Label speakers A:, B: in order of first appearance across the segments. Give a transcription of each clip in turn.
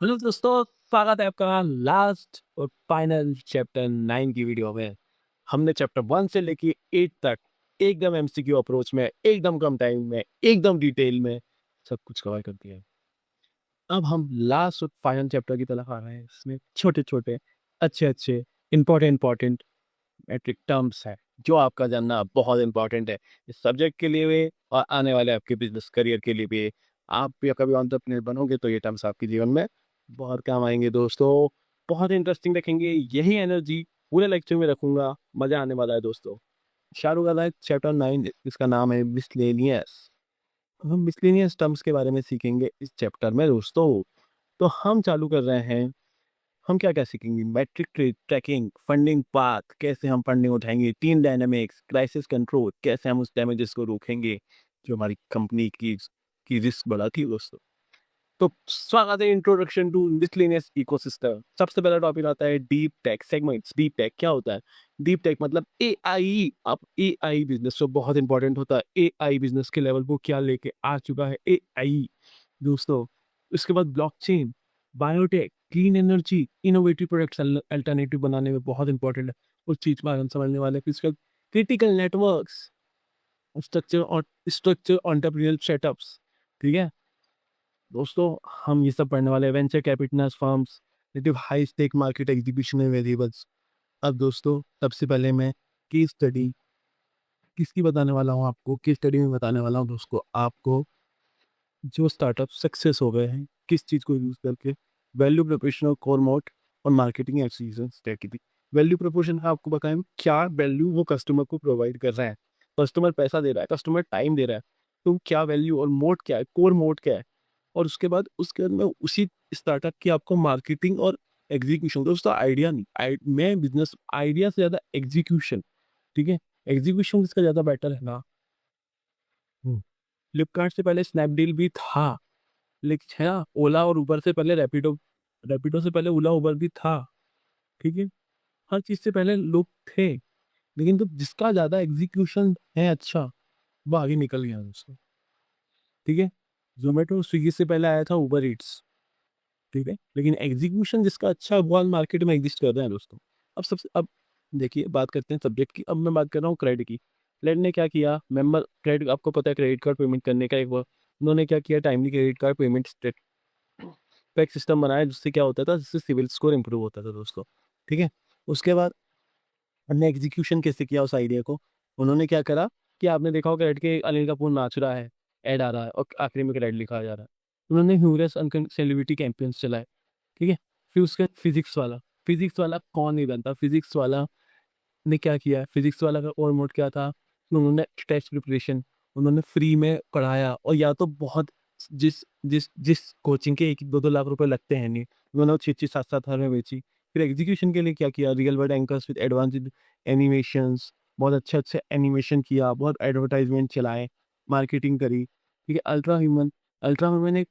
A: Hello दोस्तों, स्वागत है आपका लास्ट और फाइनल चैप्टर 9 की वीडियो में। हमने चैप्टर 1 से लेके 8 तक एकदम एमसीक्यू अप्रोच में, एकदम कम टाइम में, एकदम डिटेल में सब कुछ कवर कर दिया है। अब हम लास्ट और फाइनल चैप्टर की तरफ आ रहे हैं। इसमें छोटे-छोटे, अच्छे-अच्छे, इम्पोर्टेंट मैट्रिक टर्म्स हैं, जो आपका जानना बहुत इम्पोर्टेंट है। इस सब्जेक्ट के लिए भी और आने वाले आपके बिज़नेस करियर के लिए भी। आप भी कभी एंटरप्रेन्योर बनोगे तो ये टर्म्स आपके जीवन में बहुत काम आएँगे दोस्तों। बहुत इंटरेस्टिंग रखेंगे, यही एनर्जी पूरे लेक्चर में रखूँगा, मज़ा आने वाला है दोस्तों। शाहरुख वाला है चैप्टर 9, इसका नाम है मिसलेनियस। हम मिसलेनियस टर्म्स के बारे में सीखेंगे इस चैप्टर में दोस्तों। तो हम चालू कर रहे हैं। हम क्या-क्या सीखेंगे? मैट्रिक ट्रैकिंग, फंडिंग पाथ, कैसे हम फंडिंग उठाएँगे, टीम डायनामिक्स, क्राइसिस कंट्रोल, कैसे हम उस डैमेजेस को रोकेंगे, जो हमारी कंपनी की रिस्क बढ़ाती है दोस्तों। तो स्वागत है इंट्रोडक्शन टू मिसलेनियस इकोसिस्टम। सबसे पहला टॉपिक आता है deep tech segments. Deep tech क्या होता है? डीप टेक मतलब एआई। अब एआई बिज़नेस तो बहुत इंपॉर्टेंट होता है। एआई बिज़नेस के लेवल को क्या लेके आ चुका है एआई दोस्तों। उसके बाद blockchain, biotech, clean energy, innovative products alternative बनाने में बहुत इंपॉर्टेंट है। उस चीज़ में हम समझने वाले हैं। फिर उसके बाद critical networks, structure entrepreneurial setups, ठीक है? दोस्तों, हम ये सब पढ़ने वाले हैं। Venture capitals firms, high stake market execution में वेरिएबल्स। अब दोस्तों, सबसे पहले मैं केस स्टडी किसकी बताने वाला हूँ आपको। केस स्टडी में बताने वाला हूँ दोस्तों आपको, जो स्टार्टअप सक्सेस हो गए हैं किस चीज़ को यूज़ करके। वैल्यू प्रोपोर्शन और कोर मोट और marketing excision strategy. Value proportion है, आपको बताएं क्या वैल्यू वो कस्टमर को प्रोवाइड कर रहा है। कस्टमर पैसा दे रहा है, कस्टमर टाइम दे रहा है, तो क्या वैल्यू और मोट क्या है, कोर मोट क्या है। और उसके बाद में उसी स्टार्टअप की आपको मार्केटिंग और एग्जीक्यूशन। दोस्तों, आइडिया नहीं, मैं बिजनेस आइडिया से ज़्यादा एग्जीक्यूशन, ठीक है। एग्जीक्यूशन इसका ज़्यादा बेटर है ना। फ्लिपकार्ट से पहले स्नैपडील भी था, लेकिन है ना, ओला और उबर से पहले रैपिडो, रैपिडो से पहले ओला उबर भी था, ठीक है। हर चीज़ से पहले लोग थे, लेकिन तो जिसका ज़्यादा एग्जीक्यूशन है अच्छा, वो आगे निकल गया दोस्तों, ठीक है। ज़ोमैटो, स्विगी से पहले आया था उबर ईट्स, ठीक है। लेकिन एग्जीक्यूशन जिसका अच्छा है, वो आज मार्केट में एग्जिस्ट कर रहे हैं दोस्तों। अब देखिए, बात करते हैं सब्जेक्ट की। अब मैं बात कर रहा हूँ क्रेडिट की। क्रेडिट ने क्या किया, मेंबर क्रेडिट, आपको पता है क्रेडिट कार्ड पेमेंट करने का एक वो उन्होंने क्या किया, टाइमली क्रेडिट कार्ड पेमेंट पे एक सिस्टम बनाया, जिससे क्या होता था, जिससे सिविल स्कोर इंप्रूव होता था दोस्तों, ठीक है। उसके बाद हमने एग्जीक्यूशन कैसे किया उस आइडिया को। उन्होंने क्या करा कि आपने देखा होगा रेड के अनिल कपूर नाच रहा है, ऐड आ रहा है और आखिरी में क्रेडिट लिखा जा रहा है। उन्होंने ह्यूमरस सेलिब्रिटी कैंपेन्स चलाए, ठीक है। फिर उसके फिजिक्स वाला कौन नहीं बनता। फिजिक्स वाला ने क्या किया, फिजिक्स वाला का और मोड क्या था, उन्होंने टेस्ट प्रिपरेशन उन्होंने फ्री में पढ़ाया। और या तो बहुत जिस जिस जिस कोचिंग के 1-2 लाख रुपए लगते हैं नहीं, उन्होंने 6-6 7-7 हज़ार में बेची। फिर एग्जीक्यूशन के लिए क्या किया, real world anchors with advanced animations, बहुत अच्छे-अच्छे एनिमेशन किया, बहुत एडवर्टाइजमेंट चलाए, मार्केटिंग करी, ठीक है। अल्ट्रा ह्यूमन एक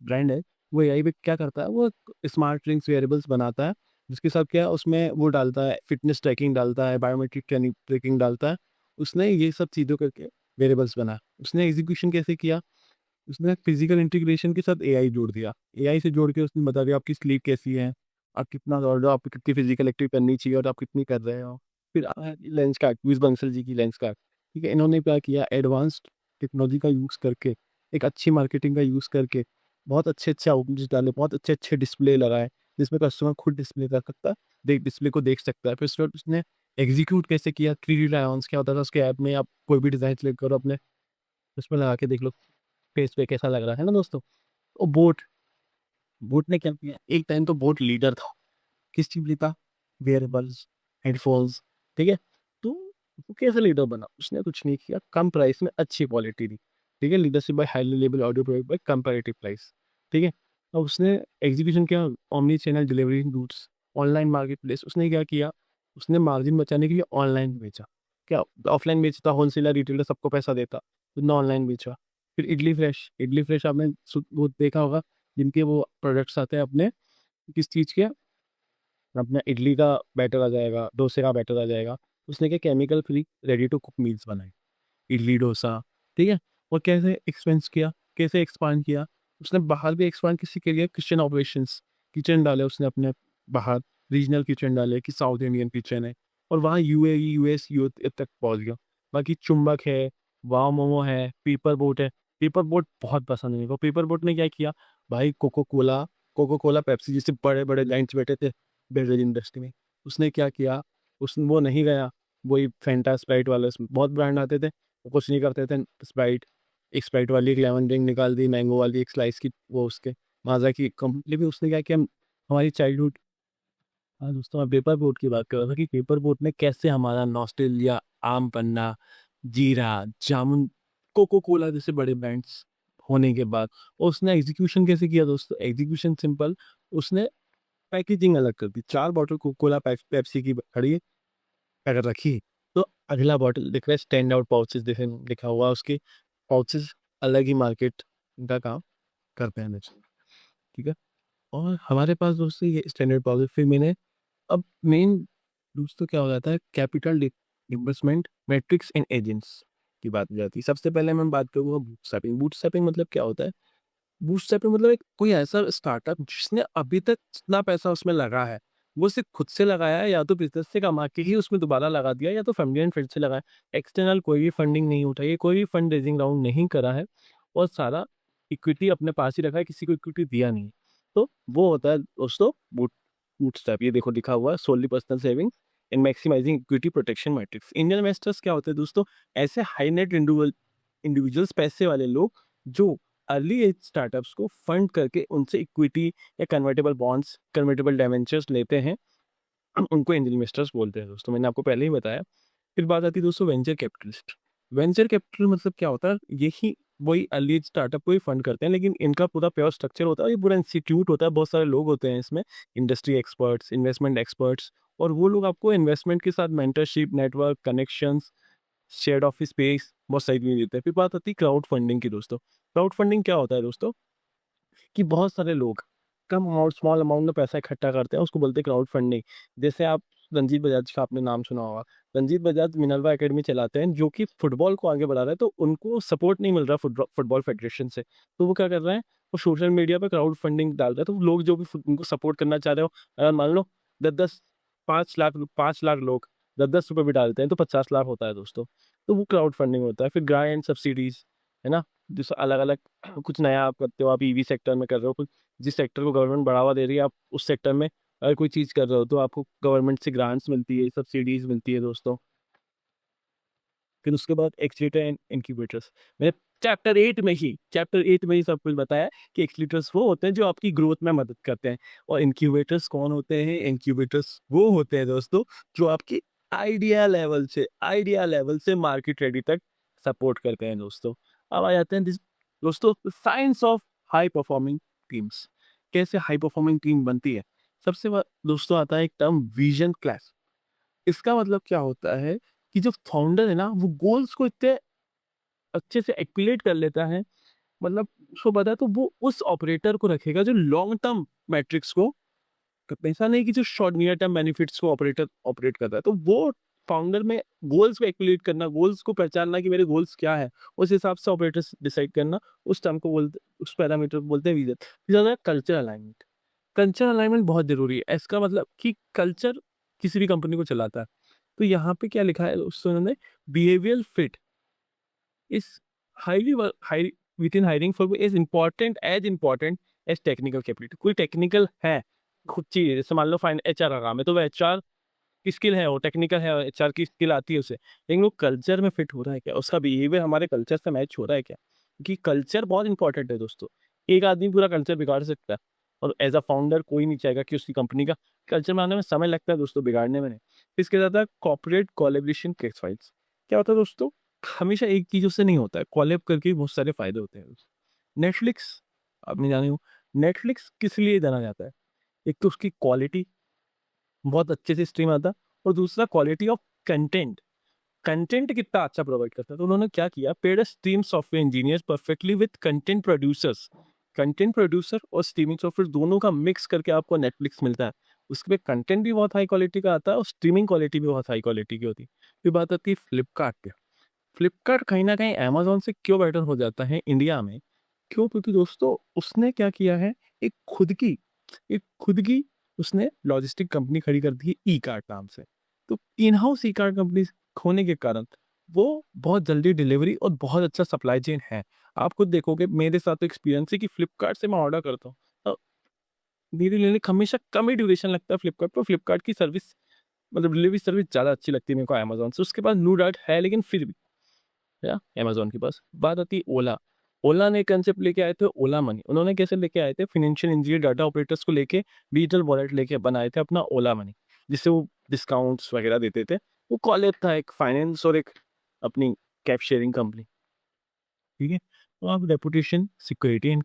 A: ब्रांड है, वो एआई पे क्या करता है, वो स्मार्ट रिंग्स वेयरेबल्स बनाता है, जिसके साथ क्या है, उसमें वो डालता है, फ़िटनेस ट्रैकिंग डालता है, बायोमेट्रिक ट्रैकिंग डालता है। उसने ये सब चीज़ों करके वेरिएबल्स बनाया। उसने एग्ज़ीक्यूशन कैसे किया, उसने फिज़िकल इंटीग्रेशन के साथ एआई जोड़ दिया। एआई से जोड़ के उसने बता दिया आपकी स्लीप कैसी है, आप कितना दौड़ रहे हो, आपको कितनी फिज़िकल एक्टिविटी करनी चाहिए और आप कितनी कर रहे हो। फिर लेंसकार्ट, लुईस बंसल जी की लेंसकार्ट, ठीक है। इन्होंने क्या किया, एडवांस्ड टेक्नोलॉजी का यूज़ करके, एक अच्छी मार्केटिंग का यूज़ करके, बहुत अच्छे-अच्छे आउटपुट्स डाले, बहुत अच्छे-अच्छे डिस्प्ले लगाए, जिसमें कस्टमर खुद डिस्प्ले कर सकता है, डिस्प्ले को देख सकता है। फिर उसके बाद उसने एग्ज़ीक्यूट कैसे किया, 3D रायॉन्स क्या होता था उसके ऐप में, आप कोई भी डिज़ाइन सेलेक्ट करो, अपने उसमें लगा के देख लो, फेस पे कैसा लग रहा है ना दोस्तों। और बोट ने क्या किया, एक टाइम तो बोट लीडर था। किस चीज़ में था? वेयरेबल्स, हेडफ़ोन्स, ठीक है? तो वो कैसे लीडर बना? उसने कुछ नहीं किया, कम प्राइस में अच्छी क्वालिटी दी, ठीक है? Leadership by highly level audio provide by comparative price, ठीक है? अब उसने एग्ज़ीक्यूशन किया, omni channel delivery routes, online marketplace. उसने क्या किया, उसने मार्जिन बचाने के लिए ऑनलाइन बेचा। क्या ऑफलाइन बेचता, होलसेलर, रिटेलर सबको पैसा देता, उसने ऑनलाइन बेचा। फिर इडली फ्रेश आपने वो देखा होगा, जिनके वो प्रोडक्ट्स आते हैं अपने, किस चीज़ के, अपना इडली का बैटर आ जाएगा, डोसे का बैटर आ जाएगा। उसने क्या chemical free ready to cook meals बनाए, इडली, डोसा, ठीक है? और कैसे एक्सपेंस किया, कैसे एक्सपांड किया, उसने बाहर भी एक्सपांड किसी के लिए किचन ऑपरेशंस, किचन डाले उसने अपने बाहर, रीजनल किचन डाले कि साउथ इंडियन किचन है, और वहाँ यूएई, यूएस, यू तक पहुँच गया। बाकी चुंबक है, वाव मोमो है, पेपर बोट है। पेपर बोट बहुत पसंद है मेरे को। पेपर बोट ने क्या किया भाई, कोको कोला पेप्सी जैसे बड़े बड़े लाइन्स बैठे थे बेवरेज इंडस्ट्री में, उसने क्या किया, उस वो नहीं गया, वही फैंटा स्प्राइट वाले, उसमें बहुत ब्रांड आते थे, वो कुछ नहीं करते थे। स्प्राइट, एक स्प्राइट वाली एक लेमन ड्रिंक निकाल दी, मैंगो वाली एक स्लाइस की, वो उसके माजा की कंपनी भी, उसने क्या किया, हमारी चाइल्डहुड। हाँ दोस्तों, मैं पेपर बोट की बात कर रहा था कि पेपर बोट ने कैसे हमारा नॉस्टैल्जिया, आम पन्ना, जीरा, जामुन, कोको कोला जैसे बड़े ब्रांड्स होने के बाद, और उसने एग्जीक्यूशन कैसे किया दोस्तों, एग्जीक्यूशन सिंपल, उसने पैकेजिंग अलग कर दी। 4 बॉटल कोको कोला पेप्सी की खड़ी अगर रखी, तो अगला बॉटल दिख रहा है स्टैंड आउट पाउचेस जैसे लिखा हुआ उसके, पाउचेस अलग ही मार्केट का काम करते हैं। ठीक है, और हमारे पास दोस्तों ये स्टैंडर्ड पाउचेस, फिर मैंने, अब मेन दोस्तों क्या हो जाता है, capital investment matrix and agents की बात हो जाती है। सबसे पहले मैं बात करूँगा बूटस्ट्रैपिंग। बूटस्ट्रैपिंग मतलब क्या होता है, बूटस्ट्रैपिंग मतलब एक कोई ऐसा स्टार्टअप जिसने अभी तक जितना पैसा उसमें लगा है, वो सिर्फ खुद से लगाया है, या तो बिजनेस से कमा के ही उसमें दोबारा लगा दिया, या तो फैमिली एंड फ्रेंड से लगाया। एक्सटर्नल कोई भी फंडिंग नहीं उठाई है, कोई भी फंड रेजिंग राउंड नहीं करा है, और सारा इक्विटी अपने पास ही रखा है, किसी को इक्विटी दिया नहीं है। तो वो होता है दोस्तों बूटस्ट्रैप। ये देखो लिखा हुआ है, solely personal saving in maximising equity protection matrix. Indian investors क्या होते हैं दोस्तों, ऐसे हाई नेट इंडिविजुअल्स, पैसे वाले लोग जो अर्ली एज स्टार्टअप्स को फंड करके उनसे इक्विटी या कन्वर्टेबल बॉन्ड्स, कन्वर्टेबल डिबेंचर्स लेते हैं, उनको एंजल इन्वेस्टर्स बोलते हैं दोस्तों, मैंने आपको पहले ही बताया। फिर बात आती है दोस्तों वेंचर कैपिटलिस्ट। वेंचर कैपिटल मतलब क्या होता है, यही वही अर्ली एज स्टार्टअप को ही फंड करते हैं, लेकिन इनका पूरा प्योर स्ट्रक्चर होता है, ये पूरा इंस्टीट्यूट होता है, बहुत सारे लोग होते हैं इसमें, इंडस्ट्री एक्सपर्ट्स, इन्वेस्टमेंट एक्सपर्ट्स, और वो लोग आपको इन्वेस्टमेंट के साथ mentorship, network, connections, shared office space बहुत सही भी देते हैं। फिर बात आती है क्राउड फंडिंग की दोस्तों। क्राउड फंडिंग क्या होता है दोस्तों, कि बहुत सारे लोग कम अमाउंट, स्मॉल अमाउंट में पैसा इकट्ठा करते हैं, उसको बोलते हैं क्राउड फंडिंग। जैसे आप रंजीत बजाज का आपने नाम सुना होगा, रंजीत बजाज मिनर्वा एकेडमी चलाते हैं, जो कि फुटबॉल को आगे बढ़ा रहे हैं, तो उनको सपोर्ट नहीं मिल रहा फुटबॉल फेडरेशन से, तो वो क्या कर रहे हैं, वो सोशल मीडिया पर क्राउड फंडिंग डाल रहे हैं। तो लोग जो भी उनको सपोर्ट करना चाह रहे हो, अगर मान लो 10-10, 5 लाख लोग 10-10 रुपये भी डालते हैं, तो 50 लाख होता है दोस्तों। तो वो क्राउड फंडिंग होता है। फिर ग्रांट एंड सब्सिडीज, है ना, जिस अलग अलग कुछ नया आप करते हो, आप ईवी सेक्टर में कर रहे हो, कुछ जिस सेक्टर को गवर्नमेंट बढ़ावा दे रही है, आप उस सेक्टर में अगर कोई चीज़ कर रहे हो, तो आपको गवर्नमेंट से ग्रांट्स मिलती है, सब्सिडीज मिलती है दोस्तों। फिर उसके बाद एक्सीलेटर एंड इंक्यूबेटर्स, मैंने चैप्टर 8 में ही सब कुछ बताया कि एक्सीलेटर्स वो होते हैं जो आपकी ग्रोथ में मदद करते हैं, और इंक्यूबेटर्स कौन होते हैं, इंक्यूबेटर्स वो होते हैं दोस्तों जो आपकी आइडिया लेवल से मार्केट रेडी तक सपोर्ट करते हैं दोस्तों। अब आ जाते हैं दोस्तों science of high performing teams, कैसे हाई परफॉर्मिंग टीम बनती है। दोस्तों आता है एक टर्म, विजन क्लास। इसका मतलब क्या होता है कि जो फाउंडर है ना, वो गोल्स को इतने अच्छे से एक्युलेट कर लेता है, मतलब उसको पता है, तो वो उस ऑपरेटर को रखेगा जो लॉन्ग टर्म मैट्रिक्स को, ऐसा नहीं कि जो शॉर्ट नियर टर्म बेनिफिट्स को ऑपरेटर ऑपरेट करता है। तो वो फाउंडर में गोल्स को एक्युलेट करना, गोल्स को पहचानना कि मेरे गोल्स क्या है, उस हिसाब से ऑपरेटर्स डिसाइड करना, उस टर्म को बोलते, उस पैरामीटर को बोलते हैं विजन। फिर कल्चर अलाइनमेंट। कल्चर अलाइनमेंट बहुत जरूरी है। इसका मतलब कि कल्चर किसी भी कंपनी को चलाता है। तो यहाँ पे क्या लिखा है दोस्तों, उन्होंने behavioural fit is highly high with in hiring for is important as technical capability. कोई टेक्निकल है खुद चीज, जैसे मान लो फाइन एचआर का काम है, तो वह एचआर की स्किल है, वो टेक्निकल है, एचआर की स्किल आती है उसे, लेकिन वो कल्चर में फिट हो रहा है क्या, उसका बिहेवियर हमारे कल्चर से मैच हो रहा है क्या, क्योंकि कल्चर बहुत इंपॉर्टेंट है दोस्तों। एक आदमी पूरा कल्चर बिगाड़ सकता है, और एज अ फाउंडर कोई नहीं चाहेगा कि उसकी कंपनी का कल्चर बनाने में समय लगता है दोस्तों, बिगाड़ने में नहीं। इसके साथ है कॉर्पोरेट कोलैबोरेशन केस फाइल्स। क्या होता है दोस्तों, हमेशा एक चीजों से नहीं होता है, कोलैब करके बहुत सारे फायदे होते हैं। नेटफ्लिक्स, आपने जाने हो, नेटफ्लिक्स किस लिए जाना जाता है, एक तो उसकी क्वालिटी, बहुत अच्छे से स्ट्रीम आता, और दूसरा क्वालिटी ऑफ कंटेंट, कंटेंट कितना अच्छा प्रोवाइड करता है। तो उन्होंने क्या किया, paid stream software engineers perfectly with content producers. Content producer और स्ट्रीमिंग सॉफ्टवेयर दोनों का मिक्स करके आपको नेटफ्लिक्स मिलता है। उसके पे कंटेंट भी बहुत हाई क्वालिटी का आता है, और स्ट्रीमिंग क्वालिटी भी बहुत हाई क्वालिटी की होती है। फिर बात आती है फ्लिपकार्ट पे। फ्लिपकार्ट कहीं ना कहीं अमेजोन से क्यों बेटर हो जाता है इंडिया में, क्यों? क्योंकि दोस्तों उसने क्या किया है, एक खुद की उसने लॉजिस्टिक कंपनी खड़ी कर दी है ई-कार्ट नाम से। तो इन हाउस ई-कार्ट कंपनी होने के कारण वो बहुत जल्दी डिलीवरी और बहुत अच्छा सप्लाई चेन है। आप खुद देखोगे, मेरे साथ तो एक्सपीरियंस है कि फ्लिपकार्ट से मैं ऑर्डर करता हूँ। मेरे लिए हमेशा कम ही ड्यूरेशन लगता है फ्लिपकार्ट पे। फ्लिपकार्ट की सर्विस मतलब डिलीवरी सर्विस ज़्यादा अच्छी लगती है मेरे को अमेज़न से। उसके पास नो डाउट है, लेकिन फिर भी या अमेज़न के पास। बात आती है ओला। ओला ने कंसेप्ट लेके आए थे ओला मनी। उन्होंने कैसे लेके आए थे, फाइनेंशियल इंजीनियर डाटा ऑपरेटर्स को लेके डिजिटल वॉलेट लेके बनाए थे अपना ओला मनी, जिससे वो डिस्काउंट्स वगैरह देते थे। वो कॉलेज था एक फाइनेंस और एक अपनी कैब शेयरिंग कंपनी, ठीक है? तो आप रेपुटेशन, सिक्योरिटी एंड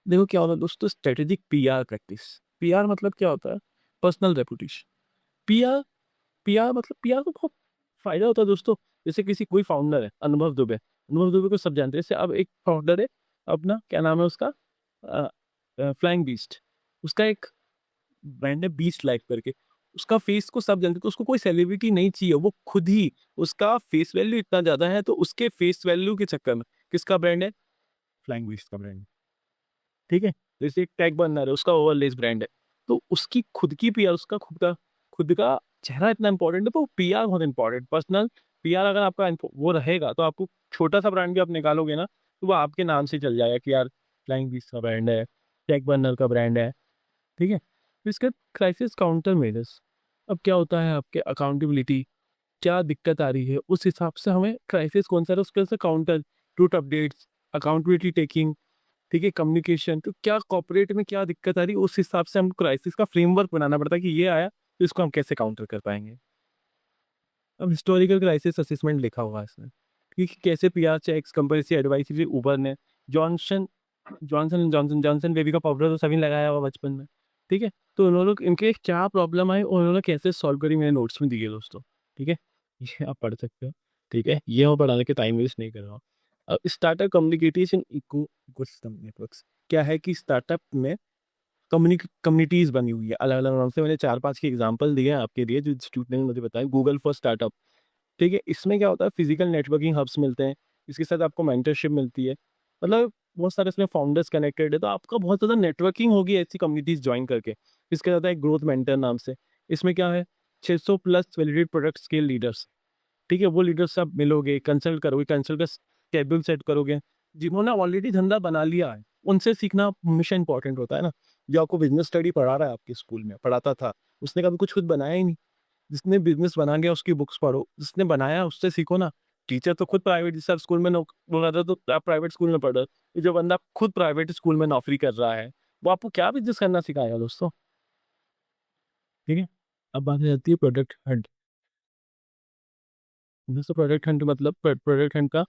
A: देखो क्या होता है दोस्तों, स्ट्रेटेजिक पीआर प्रैक्टिस। पीआर मतलब क्या होता है? Personal reputation. पीआर पीआर मतलब पीआर को बहुत फायदा होता है दोस्तों। जैसे किसी कोई फाउंडर है, अनुभव दुबे को सब जानते हैं। जैसे अब एक फाउंडर है, अपना क्या नाम है उसका, फ्लाइंग बीस्ट। उसका एक ब्रांड है बीस्ट लाइफ करके। उसका फेस को सब जानते हैं, तो उसको कोई सेलिब्रिटी नहीं चाहिए, वो खुद ही, उसका फेस वैल्यू इतना ज्यादा है, तो उसके फेस वैल्यू के चक्कर में किसका ब्रांड है? फ्लाइंग बीस्ट का ब्रांड, ठीक है? जैसे एक टैग बनर है, उसका ओवरलेस ब्रांड है। तो उसकी खुद की पीआर, उसका खुद का चेहरा इतना इंपॉर्टेंट है, तो पीआर बहुत इंपॉर्टेंट। पर्सनल पीआर अगर आपका वो रहेगा, तो आपको छोटा सा ब्रांड भी आप निकालोगे ना, तो वो आपके नाम से चल जाएगा कि यार फ्लाइंग बीस्ट का ब्रांड है, टैग बनर का ब्रांड है, ठीक है? फिर इसके क्राइसिस काउंटर मेजर्स। अब क्या होता है, आपके अकाउंटेबिलिटी क्या दिक्कत आ रही है, उस हिसाब से हमें क्राइसिस कौन सा है उसके से counter, truth updates, accountability taking, ठीक है, कम्युनिकेशन। तो क्या कॉर्पोरेट में क्या दिक्कत आ रही है, उस हिसाब से हम क्राइसिस का फ्रेमवर्क बनाना पड़ता है कि ये आया तो इसको हम कैसे काउंटर कर पाएंगे। अब हिस्टोरिकल क्राइसिस असेसमेंट लिखा हुआ है इसमें कि कैसे पीआर चेक्स, कंपल्सरी एडवाइजरी, उबर ने जॉनसन जॉनसन बेबी का पाउडर तो सभी ने लगाया हुआ बचपन में, ठीक है? तो उन्होंने इनके क्या प्रॉब्लम आई और उन्होंने कैसे सॉल्व करी, मेरे नोट्स में दिए दोस्तों, ठीक है? ये आप पढ़ सकते हो, ठीक है? ये मैं पढ़ाने के टाइम वेस्ट नहीं कर रहा हूँ। अब स्टार्टअप कम्युनिकेशन इकोसिस्टम नेटवर्क्स क्या है कि स्टार्टअप में कम्युनिटीज बनी हुई है अलग अलग नाम से। मैंने 4-5 की एग्जांपल दिए हैं आपके लिए, जो इंस्टीट्यूट ने मुझे बताया। गूगल फॉर स्टार्टअप, ठीक है? इसमें क्या होता है, फिजिकल नेटवर्किंग हब्स मिलते हैं, इसके साथ आपको मेंटरशिप मिलती है, मतलब बहुत सारे इसमें फाउंडर्स कनेक्टेड है, तो आपका बहुत ज़्यादा नेटवर्किंग होगी ऐसी कम्युनिटीज ज्वाइन करके। इसके साथ है ग्रोथ मेंटर नाम से। इसमें क्या है, 600 plus validate product scale leaders, ठीक है? वो लीडर्स से आप मिलोगे, कंसल्ट करोगे, कंसल्ट का शेड्यूल सेट करोगे। जिन्होंने ऑलरेडी धंधा बना लिया है, उनसे सीखना हमेशा इंपॉर्टेंट होता है ना। जो आपको बिजनेस स्टडी पढ़ा रहा है, आपके स्कूल में पढ़ाता था, उसने कभी कुछ खुद बनाया ही नहीं। जिसने बिजनेस बना गया उसकी बुक्स पढ़ो, जिसने बनाया उससे सीखो ना। टीचर तो खुद प्राइवेट, जैसे आप स्कूल में बोल रहा था, तो आप प्राइवेट स्कूल में पढ़ रहे हो। ये जो बंदा खुद प्राइवेट स्कूल में नौकरी कर रहा है, वो आपको क्या बिजनेस करना सिखाएगा दोस्तों, ठीक है? अब बात आ जाती है प्रोडक्ट हंट। दोस्तों प्रोडक्ट हंट मतलब प्रोडक्ट हंट का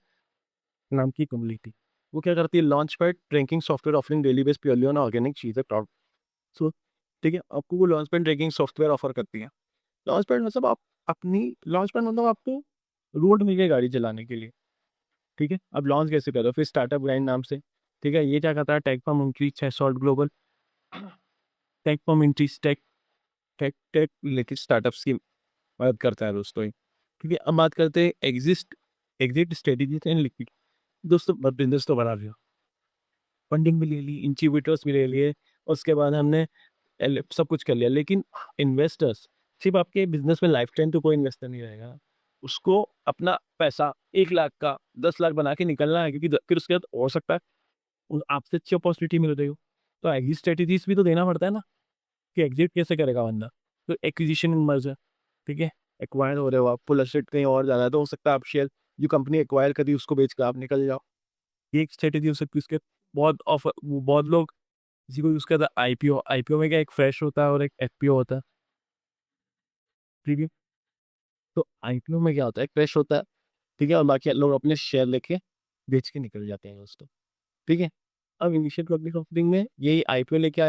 A: नाम की कम्युनिटी। वो क्या करती है, launch pad tracking software offering daily base purely on organic चीज़ क्राउड। सो ठीक है, आपको वो launch pad tracking software offer करती है। लॉन्च पैड मतलब आप अपनी लॉन्च पैड मतलब आपको रोड मिल गई गाड़ी चलाने के लिए, ठीक है? अब लॉन्च कैसे करो, फिर स्टार्टअप ग्राइंड नाम से, ठीक है? ये क्या करता है, टेक फॉर्म इंक्रीज है, salt global tech firm increase tech tech tech related startups की मदद करता है दोस्तों ये, ठीक है? अब बात करते हैं एग्जिट स्ट्रेटेजी एंड लिक्विड। दोस्तों बिजनेस तो बना लिया, फंडिंग भी ले ली, इंक्यूबेटर्स भी ले लिए, उसके बाद हमने सब कुछ कर लिया, लेकिन इन्वेस्टर्स सिर्फ आपके बिजनेस में लाइफ टाइम तो कोई इन्वेस्टर नहीं रहेगा। उसको अपना पैसा 1 लाख का 10 लाख बना के निकलना है, क्योंकि फिर उसके बाद हो सकता है आपसे अच्छी अपॉर्चुनिटी मिल रही हो। तो एग्जिट स्ट्रेटेजीज भी तो देना पड़ता है ना, कि एग्जिट कैसे करेगा बंदा। तो एक्विजिशन मर्जर, ठीक है? एक्वायर हो रहे हो आप, पुल एसेट कहीं और जाना है, तो हो सकता है आप शेयर जो कंपनी एक्वायर करी उसको बेच कर आप निकल जाओ। ये एक स्ट्रेटेजी हो सकती है। उसके बहुत ऑफर, बहुत लोग इसी को यूज करता है। आईपीओ, आईपीओ में क्या, एक फ्रेश होता है और एक एफपीओ होता है, ठीक है? तो आईपीओ में क्या होता है, एक फ्रेश होता है, ठीक है, और बाकी लोग अपने शेयर लेके बेच के निकल जाते हैं दोस्तों, ठीक है? अब इनिशियल पब्लिक ऑफरिंग में यही आईपीओ लेके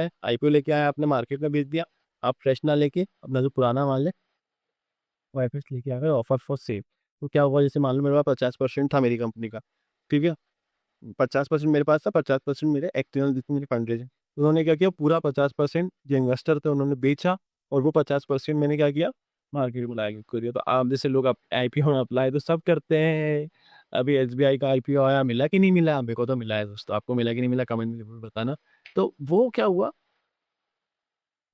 A: आया, आपने मार्केट में बेच दिया। आप फ्रेश ना लेके अपना जो पुराना माल है वो वापस लेके आ गए ऑफर फॉर सेल। तो क्या हुआ, जैसे मान लो मेरे पास 50% था मेरी कंपनी का, ठीक है? 50% मेरे पास था, 50% मेरे एक्सटर्नल जितने मेरे फंड रेज। उन्होंने क्या किया, पूरा 50% जो इन्वेस्टर थे उन्होंने बेचा, और वो 50% मैंने क्या किया, मार्केट में लाया, क्यों करिए। तो आप जैसे लोग आप आईपीओ में अप्लाई तो सब करते हैं, अभी एसबीआई का आईपीओ आया, मिला कि नहीं मिला? मेरे को तो मिला है दोस्तों, आपको मिला कि नहीं मिला कमेंट में जरूर बताना। तो वो क्या हुआ,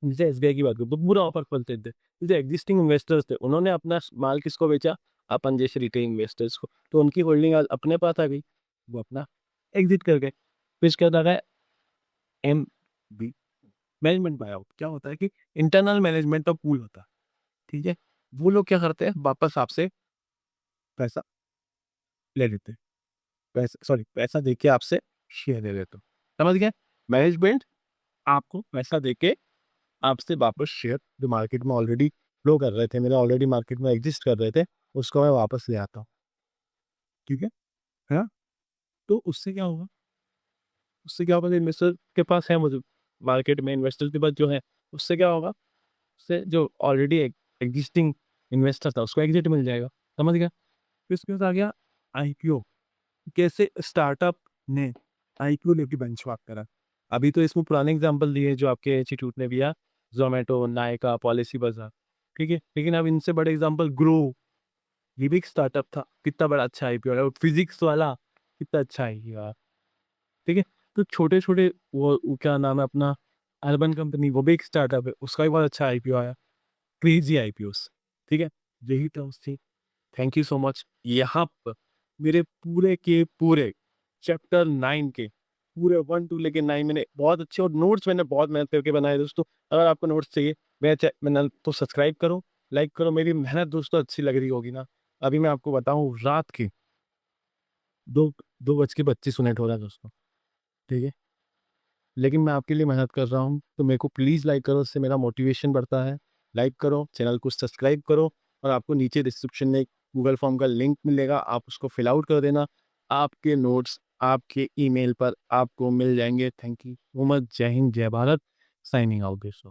A: जैसे एसबीआई की बात करूँ तो पूरा ऑफर खोलते थे, जैसे एग्जिस्टिंग इन्वेस्टर्स थे उन्होंने अपना माल किसको बेचा, अपन जैसे रिटेल इन्वेस्टर्स को, तो उनकी होल्डिंग अपने पास आ गई, वो अपना एग्जिट कर गए। फिर इसके बाद आ गया एम बी, मैनेजमेंट बाय क्या होता है कि इंटरनल मैनेजमेंट ऑफ पूल होता है, ठीक है। वो लोग क्या करते हैं, वापस आपसे पैसा ले लेते हैं, पैसा सॉरी पैसा देके आपसे शेयर ले लेते हो, समझ गए? मैनेजमेंट आपको पैसा देके आपसे वापस शेयर जो मार्केट में ऑलरेडी फ्लो कर रहे थे, मेरे ऑलरेडी मार्केट में एग्जिस्ट कर रहे थे, उसको मैं वापस ले आता हूँ, ठीक है ना? तो उससे क्या होगा, उससे क्या होगा, इन्वेस्टर के पास है मुझे मार्केट में इन्वेस्टर के पास जो है, उससे क्या होगा, उससे जो ऑलरेडी एग्जिस्टिंग इन्वेस्टर था उसको एग्जिट मिल जाएगा, समझ गया? फिर उसके बाद आ गया आईपीओ, कैसे स्टार्टअप ने आईपीओ लेके बेंचमार्क करा। अभी तो इसमें पुराने एग्जांपल दिए जो आपके इंस्टीट्यूट ने दिया, जोमेटो, नायका, पॉलिसी बाजार, ठीक है। लेकिन अब इनसे बड़े एग्जांपल ग्रो, ये भी एक स्टार्टअप था, कितना बड़ा अच्छा आईपीओ है, और फिजिक्स वाला कितना अच्छा आईपीओ, ठीक है। तो छोटे छोटे वो क्या नाम है अपना, अर्बन कंपनी, वो भी एक स्टार्टअप है, उसका भी बहुत अच्छा आईपीओ आया, क्रेजी आईपीओस, ठीक है। यही था उससे। Thank you so much. यहाँ पर मेरे पूरे के पूरे चैप्टर 9 के पूरे 1 to लेके 9 मैंने बहुत अच्छे, और नोट्स मैंने बहुत मेहनत करके बनाए दोस्तों। अगर आपको नोट्स चाहिए मैंने तो सब्सक्राइब करो, लाइक करो, मेरी मेहनत दोस्तों अच्छी लग रही होगी ना। अभी मैं आपको बताऊं, रात के 2:25 हो रहा है दोस्तों, ठीक है। लेकिन मैं आपके लिए मेहनत कर रहा हूँ, तो मेरे को प्लीज़ लाइक करो, उससे मेरा मोटिवेशन बढ़ता है। लाइक करो, चैनल को सब्सक्राइब करो, और आपको नीचे डिस्क्रिप्शन में एक गूगल फॉर्म का लिंक मिलेगा, आप उसको फिल आउट कर देना। आपके नोट्स आपके ईमेल पर आपको मिल जाएंगे। Thank you so much. जय हिंद, जय भारत। साइनिंग आउट दोस्तों।